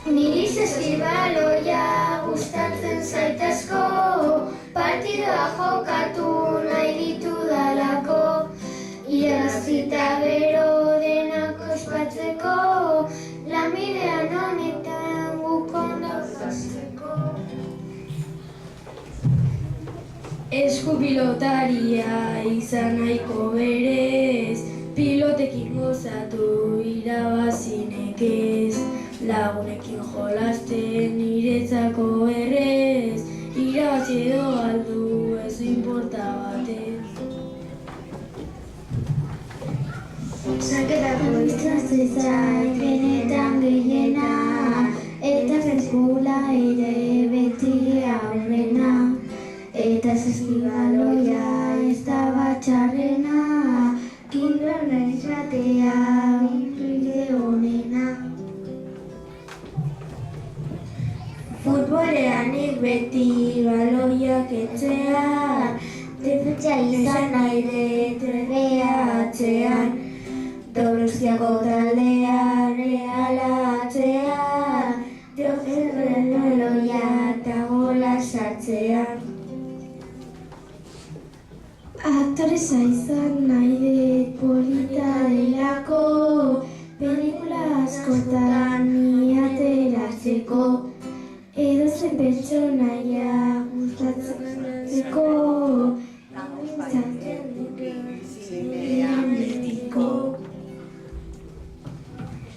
Niri saskibaloia gustatzen zait asko, partidoa jokatu nahi ditudalako, irabazita gero denak ospatzeko, lanbidean honetan guk ondo pasatzeko. Eskupilotaria izan nahiko berez, pilotekin gozatu irabazinekez, lagunekin jolasten niretzako errez, irabazi edo galdu ez inporta batez. Saketako izan zait benetan gehiena, eta zentzula ere beti aurrena, eta saskibaloia ez da batxarrena, kirolna izatea bide honena. Futbolean beti baloiak etxean, defentsa izan aire trebea atxean, Donostiako taldea Reala atxean, Joferren baloia eta gola sartzean. Aktoresa izan nahi dut polita delako, pelikula askotan ni ateratzeko, edozen pertsonaia gustatzeko, laguntzen zinean betiko.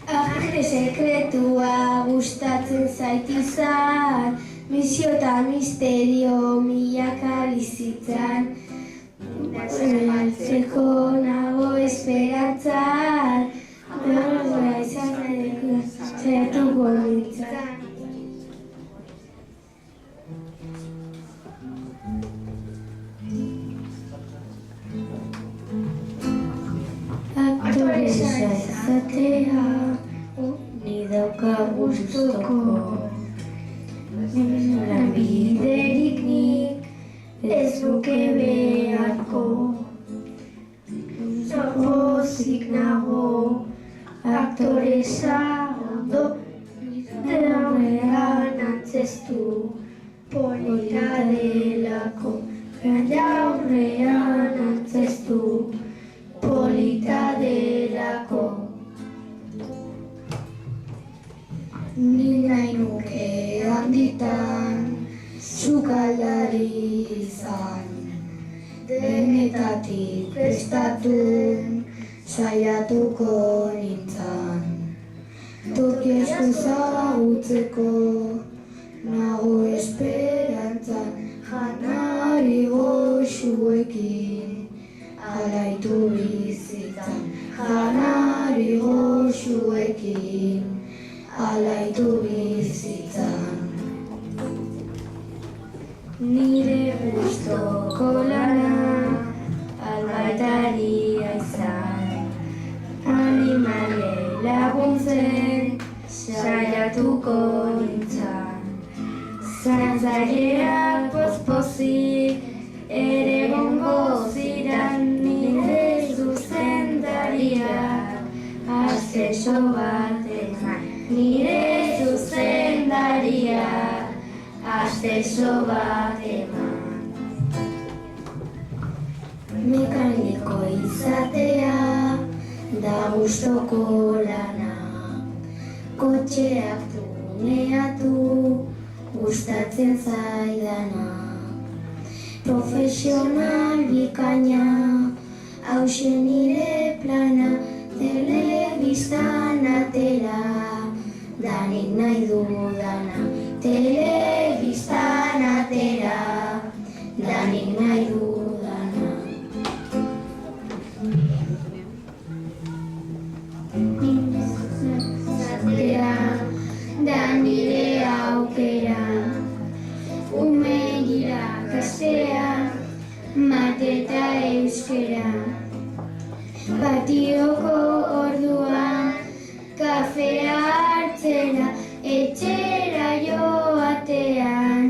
Agente sekretua gustatzen zait izan, misio eta misterio milaka bizitzan, Zerbatzeko nago esperantzan, Berroa izan edeko zertuko nintzen. Aktoresa izatea, ni dauka gustoko, lanbiderik nik ez nuke beharko. Pozik nago, aktoresa ondo, aurrean antzestu, polita delako, aurrean antzestu, polita delako. Ni nahi nuke handitan, sukaldari izan, denetatik prestatun, saiatuko nintzan. Toki asko zagutzeko, nago esperantzan, janari goxuekin, alaitu bizitzan. Janari goxuekin, alaitu bizitzan. Nire gustoko lana, albaitaria izan, animale laguntzen, saiatuko nintzan. Zaintzaileak poz-pozik, ere gongo ziran, nire zuzendaria, asteso bat eman. Nire zuzendaria, asteso bat eman. Mekaniko izatea da gustoko lana, kotxeak tuneatu gustatzen zaidana. Profesional bikaina, hauxe nire plana, telebistan atera, danik nahi dudana. Telebistan atera, danik nahi dudana. Zatera, da nire aukera, umegira kastea, mate eta euskera. Patioko orduan, kafea hartzera, etxera joatean,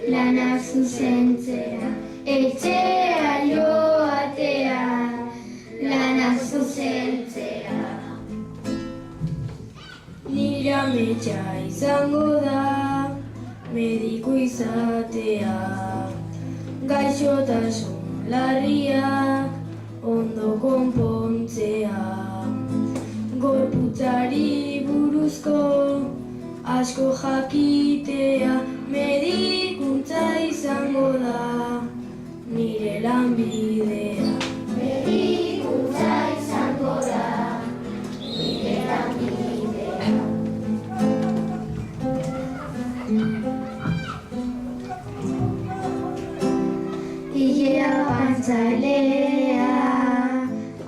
lanak zuzentzera. Etxera joatean, lanak zuzentzera. izango da mediku izatea, gaixotasun larriak ondo konpontzea, gorputzari buruzko asko jakitea, medikuntza izango da nire lanbidea. Medikuntza izango da nire lanbidea. Ilea pantzailea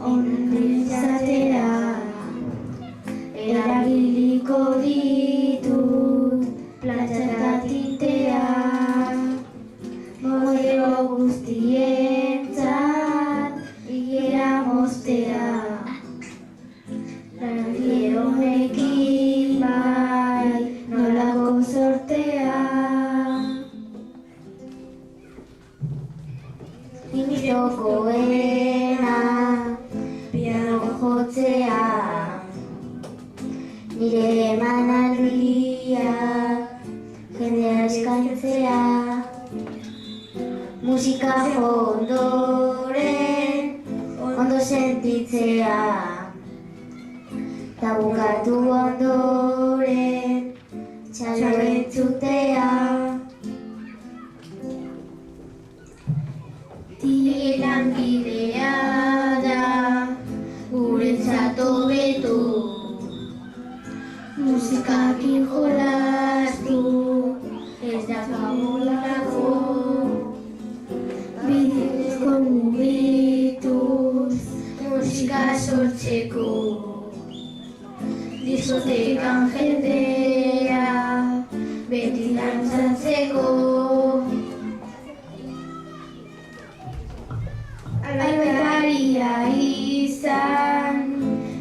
ondo izatera, erabiliko ditut plantxa eta tintea, modelo guztientzat ilea moztea, lanbide honekin bai nolako sortea. Nimistokoena piano jotzea, nire emanaldiak jendea eskaintzea, musika jo ondoren ondo sentitzea, eta bukatu ondoren txalo entzutea. Nire lanbidea da guretzat hobeto, musikakin jolastu ez da fabulako, bidezko mugituz musika sortzeko, diskotekan jendea beti dantzatzeko. Albaitaria izan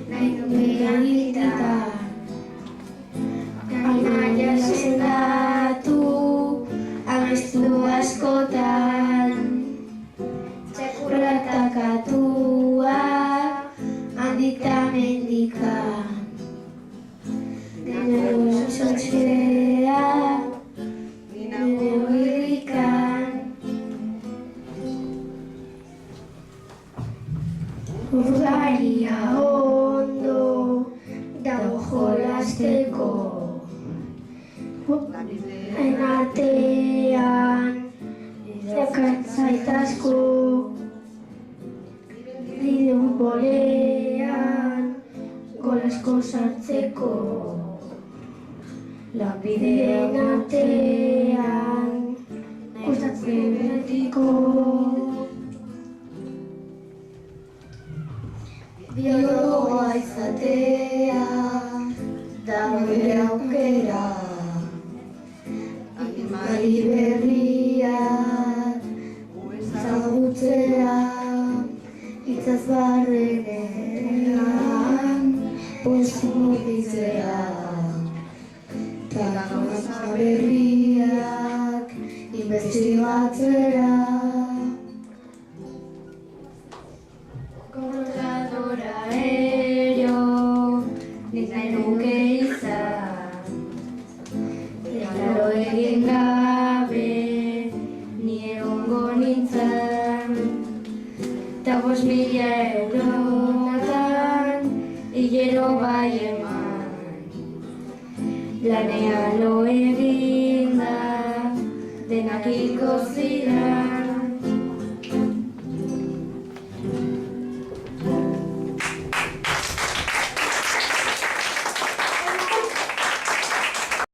nahi nuke agirtitan, naia sendatu amestu askotan, txakurratakatua handik ta mendikan, nire sortzea nire wirrikan. Urdaria ondo dago jolasteko, hain artean zakatzait asko, bide futbolean gol asko sartzeko, lanbideen artean gustatzen betiko. Biologoa izatea da nire aukera, animali berriak ezagutzea, itzaz barrenean postumotitzea, eta gauza berriak investigatzea. Kontadora aereo nik nahi nuke izan, klaro egin gabe ni egongo nintzen, eta 5.000 eurotan hilero bai eman, lanean lo eginda denak hilko ziren.